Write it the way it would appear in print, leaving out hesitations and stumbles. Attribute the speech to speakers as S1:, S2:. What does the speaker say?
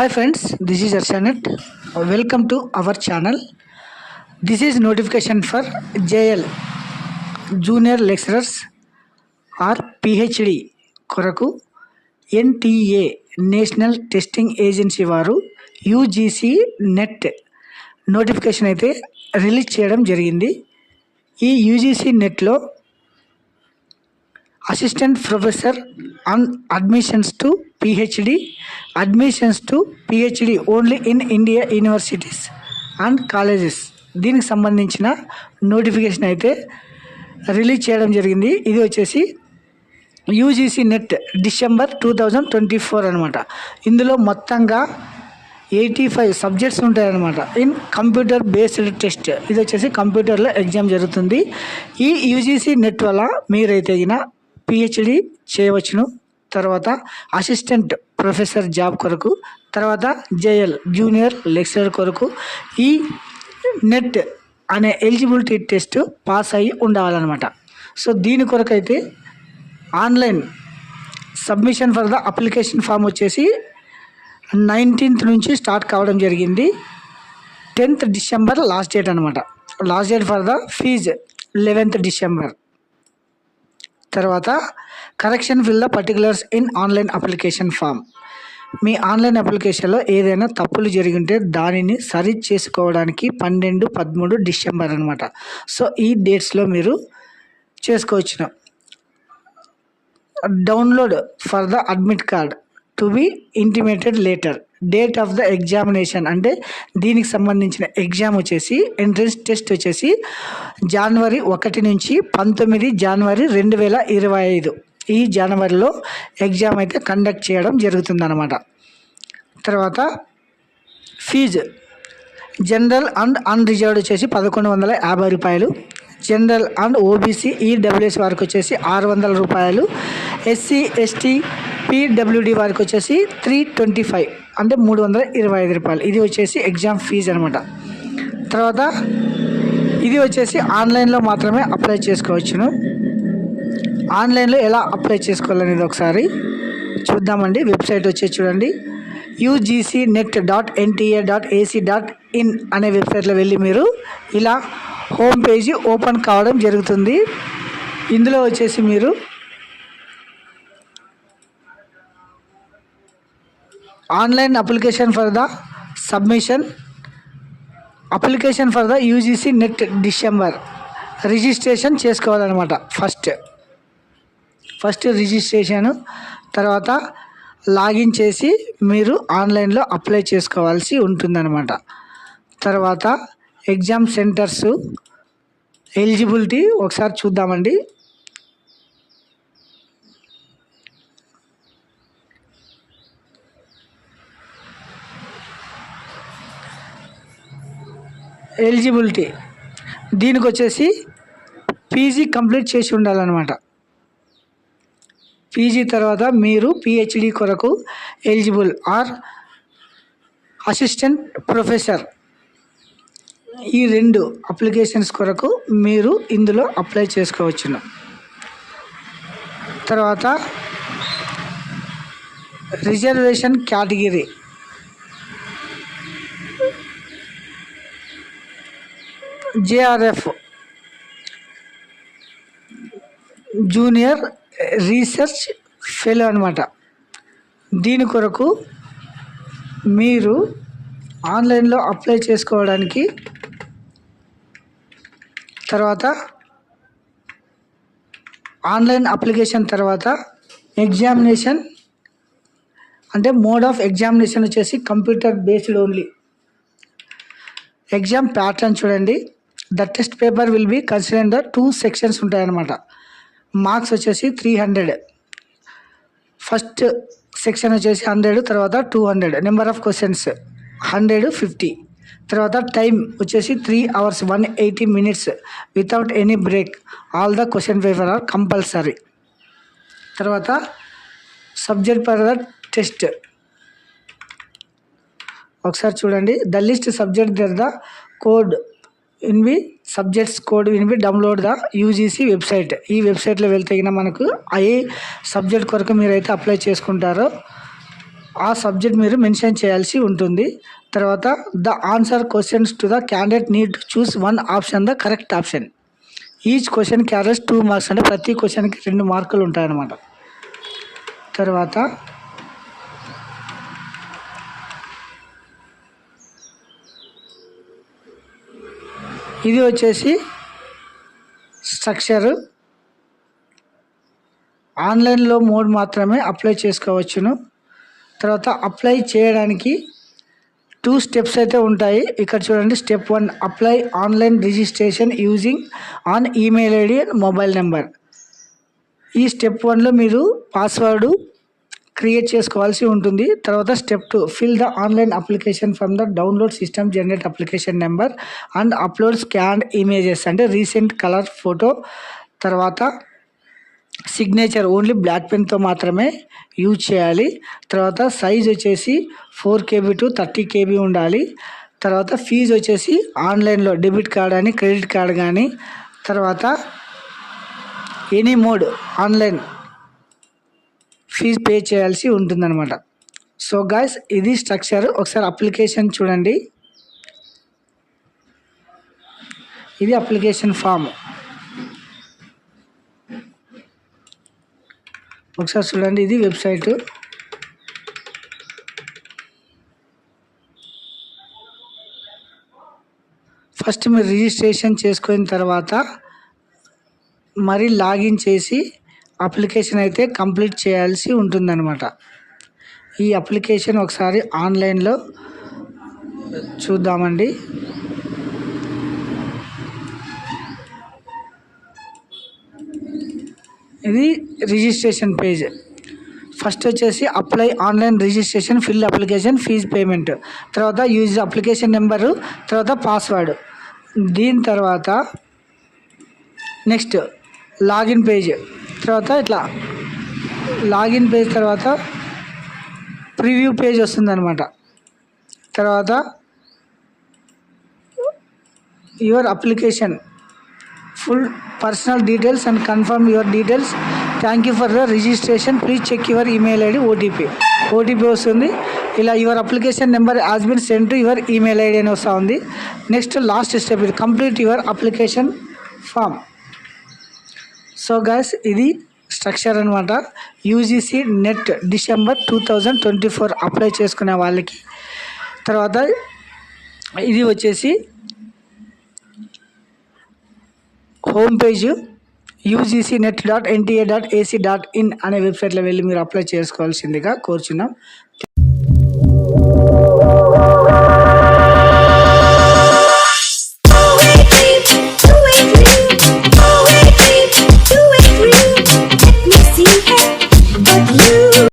S1: Hi friends, this is Arshanet. Welcome to our channel. This is notification for JL Junior Lecturers or PhD కొరకు NTA national testing agency వారు UGC net notification అయితే release చేయడం జరిగింది. ఈ UGC నెట్లో assistant professor on admissions to PhD only in India universities and colleges, దీనికి సంబంధించిన notification అయితే రిలీజ్ చేయడం జరిగింది. ఇది వచ్చేసి యూజీసీ నెట్ డిసెంబర్ 2024 అనమాట. ఇందులో మొత్తంగా 85 సబ్జెక్ట్స్ ఉంటాయన్నమాట. In computer based test. ఇది వచ్చేసి కంప్యూటర్లో ఎగ్జామ్ జరుగుతుంది. ఈ యూజీసీ నెట్ వల్ల మీరైతే పిహెచ్డి చేయవచ్చును. తర్వాత అసిస్టెంట్ ప్రొఫెసర్ జాబ్ కొరకు, తర్వాత జేఎల్ జూనియర్ లెక్చరర్ కొరకు ఈ నెట్ అనే ఎలిజిబిలిటీ టెస్ట్ పాస్ అయ్యి ఉండాలన్నమాట. సో దీని కొరకు అయితే online submission for the application form వచ్చేసి 19th నుంచి స్టార్ట్ కావడం జరిగింది. 10th డిసెంబర్ లాస్ట్ డేట్ అనమాట. Last date for the fees 11th December. తర్వాత correction fill the particulars in online application form. మీ ఆన్లైన్ అప్లికేషన్లో ఏదైనా తప్పులు జరిగింటే దానిని సరి చేసుకోవడానికి 12, 13 డిసెంబర్ అనమాట. సో ఈ డేట్స్లో మీరు చేసుకోవచ్చును. Download for the admit card to be intimated later. Date of the examination అంటే దీనికి సంబంధించిన ఎగ్జామ్ వచ్చేసి ఎంట్రన్స్ టెస్ట్ వచ్చేసి జనవరి 1 నుంచి 19 జనవరి 2025 ఈ జనవరిలో ఎగ్జామ్ అయితే కండక్ట్ చేయడం జరుగుతుందన్నమాట. తర్వాత ఫీజు జనరల్ అండ్ అన్రిజర్వ్డ్ వచ్చేసి 1150 రూపాయలు. జనరల్ అండ్ ఓబీసీ ఈడబ్ల్యూఎస్ వారికి వచ్చేసి 600 రూపాయలు. ఎస్సీ ఎస్టీ పీడబ్ల్యూడి వారికి వచ్చేసి 325 అంటే 325 రూపాయలు. ఇది వచ్చేసి ఎగ్జామ్ ఫీజు అనమాట. తర్వాత ఇది వచ్చేసి ఆన్లైన్లో మాత్రమే అప్లై చేసుకోవచ్చును. ఆన్లైన్లో ఎలా అప్లై చేసుకోవాలనేది ఒకసారి చూద్దామండి. వెబ్సైట్ వచ్చేసి చూడండి, ugcnet.nta.ac.in అనే వెబ్సైట్లో వెళ్ళి మీరు ఇలా హోమ్ పేజీ ఓపెన్ కావడం జరుగుతుంది. ఇందులో వచ్చేసి మీరు online application for the UGC NET December registration చేసుకోవాలన్నమాట. ఫస్ట్ రిజిస్ట్రేషన్, తర్వాత లాగిన్ చేసి మీరు ఆన్లైన్లో అప్లై చేసుకోవాల్సి ఉంటుందన్నమాట. తర్వాత ఎగ్జామ్ సెంటర్స్ ఎలిజిబిలిటీ ఒకసారి చూద్దామండి. ఎలిజిబిలిటీ దీనికి వచ్చేసి పీజీ కంప్లీట్ చేసి ఉండాలన్నమాట. పీజీ తర్వాత మీరు పిహెచ్డి కొరకు ఎలిజిబుల్ ఆర్ అసిస్టెంట్ ప్రొఫెసర్, ఈ 2 అప్లికేషన్స్ కొరకు మీరు ఇందులో అప్లై చేసుకోవచ్చును. తర్వాత reservation category JRF junior research fellow అనమాట. దీని కొరకు మీరు ఆన్లైన్లో అప్లై చేసుకోవడానికి తర్వాత ఆన్లైన్ అప్లికేషన్ తర్వాత ఎగ్జామినేషన్ అంటే మోడ్ ఆఫ్ ఎగ్జామినేషన్ వచ్చేసి computer based only. Exam pattern చూడండి. The test paper will be considered the 2 sections ఉంటాయన్నమాట. మార్క్స్ వచ్చేసి 300. ఫస్ట్ సెక్షన్ వచ్చేసి 100, తర్వాత 200. Number of questions 150. తర్వాత టైం వచ్చేసి 3 hours 180 minutes without any break. All the question paper are compulsory. తర్వాత subject for the test ఒకసారి చూడండి. The list subject there the code in B subjects code will be download the UGC website. ఈ వెబ్సైట్లో వెళ్తే మనకు ఏ subject కొరకు మీరైతే apply చేసుకుంటారో ఆ సబ్జెక్ట్ మీరు మెన్షన్ చేయాల్సి ఉంటుంది. తర్వాత the answer questions to the candidate need to choose one option the correct option. Each question carries 2 marks, అంటే ప్రతి క్వశ్చన్కి 2 మార్కులు ఉంటాయన్నమాట. తర్వాత ఇది వచ్చేసి స్ట్రక్చరు. ఆన్లైన్లో మోడ్ మాత్రమే అప్లై చేసుకోవచ్చును. తర్వాత అప్లై చేయడానికి 2 స్టెప్స్ అయితే ఉంటాయి. ఇక్కడ చూడండి, step 1 apply online registration using on email ID and mobile number. ఈ స్టెప్ 1లో మీరు పాస్వర్డ్ క్రియేట్ చేసుకోవాల్సి ఉంటుంది. తర్వాత step 2 fill the online application from the download system generate application number and upload scanned images, అంటే రీసెంట్ కలర్ ఫోటో. తర్వాత signature only black పెన్తో మాత్రమే use చేయాలి. తర్వాత సైజ్ వచ్చేసి 4 KB టు 30 KB ఉండాలి. తర్వాత ఫీజు వచ్చేసి ఆన్లైన్లో డెబిట్ కార్డ్ కానీ క్రెడిట్ కార్డ్ కానీ, తర్వాత any mode online fee pay చేయాల్సి ఉంటుందన్నమాట. సో గాయ్స్, ఇది స్ట్రక్చర్. ఒకసారి అప్లికేషన్ చూడండి. ఇది అప్లికేషన్ ఫామ్. ఒకసారి చూడండి, ఇది వెబ్సైటు. ఫస్ట్ మీరు రిజిస్ట్రేషన్ చేసుకున్న తర్వాత మరి లాగిన్ చేసి అప్లికేషన్ అయితే కంప్లీట్ చేయాల్సి ఉంటుందన్నమాట. ఈ అప్లికేషన్ ఒకసారి ఆన్లైన్లో చూద్దామండి. ఇది రిజిస్ట్రేషన్ పేజ్. ఫస్ట్ వచ్చేసి apply online registration, fill application, fee payment, తర్వాత యూజ్ అప్లికేషన్ నెంబరు, తర్వాత పాస్వర్డ్. దీని తర్వాత నెక్స్ట్ లాగిన్ పేజ్. తర్వాత ఇట్లా లాగిన్ పేజ్ తర్వాత ప్రివ్యూ పేజ్ వస్తుందన్నమాట. తర్వాత your application full personal details and confirm your details. Thank you for the registration, please check your email ID, OTP వస్తుంది. ఇలా your application number has been send to your email ID అని వస్తూ ఉంది. Next last step, ఇది complete your application form. So guys, ఇది structure అనమాట. UGC NET December 2024 apply చేసుకునే వాళ్ళకి. తర్వాత ఇది వచ్చేసి హోమ్ పేజ్ UGCnet.nta.ac.in అనే వెబ్సైట్లో వెళ్ళి మీరు అప్లై చేసుకోవాల్సిందిగా కోరుచున్నాం.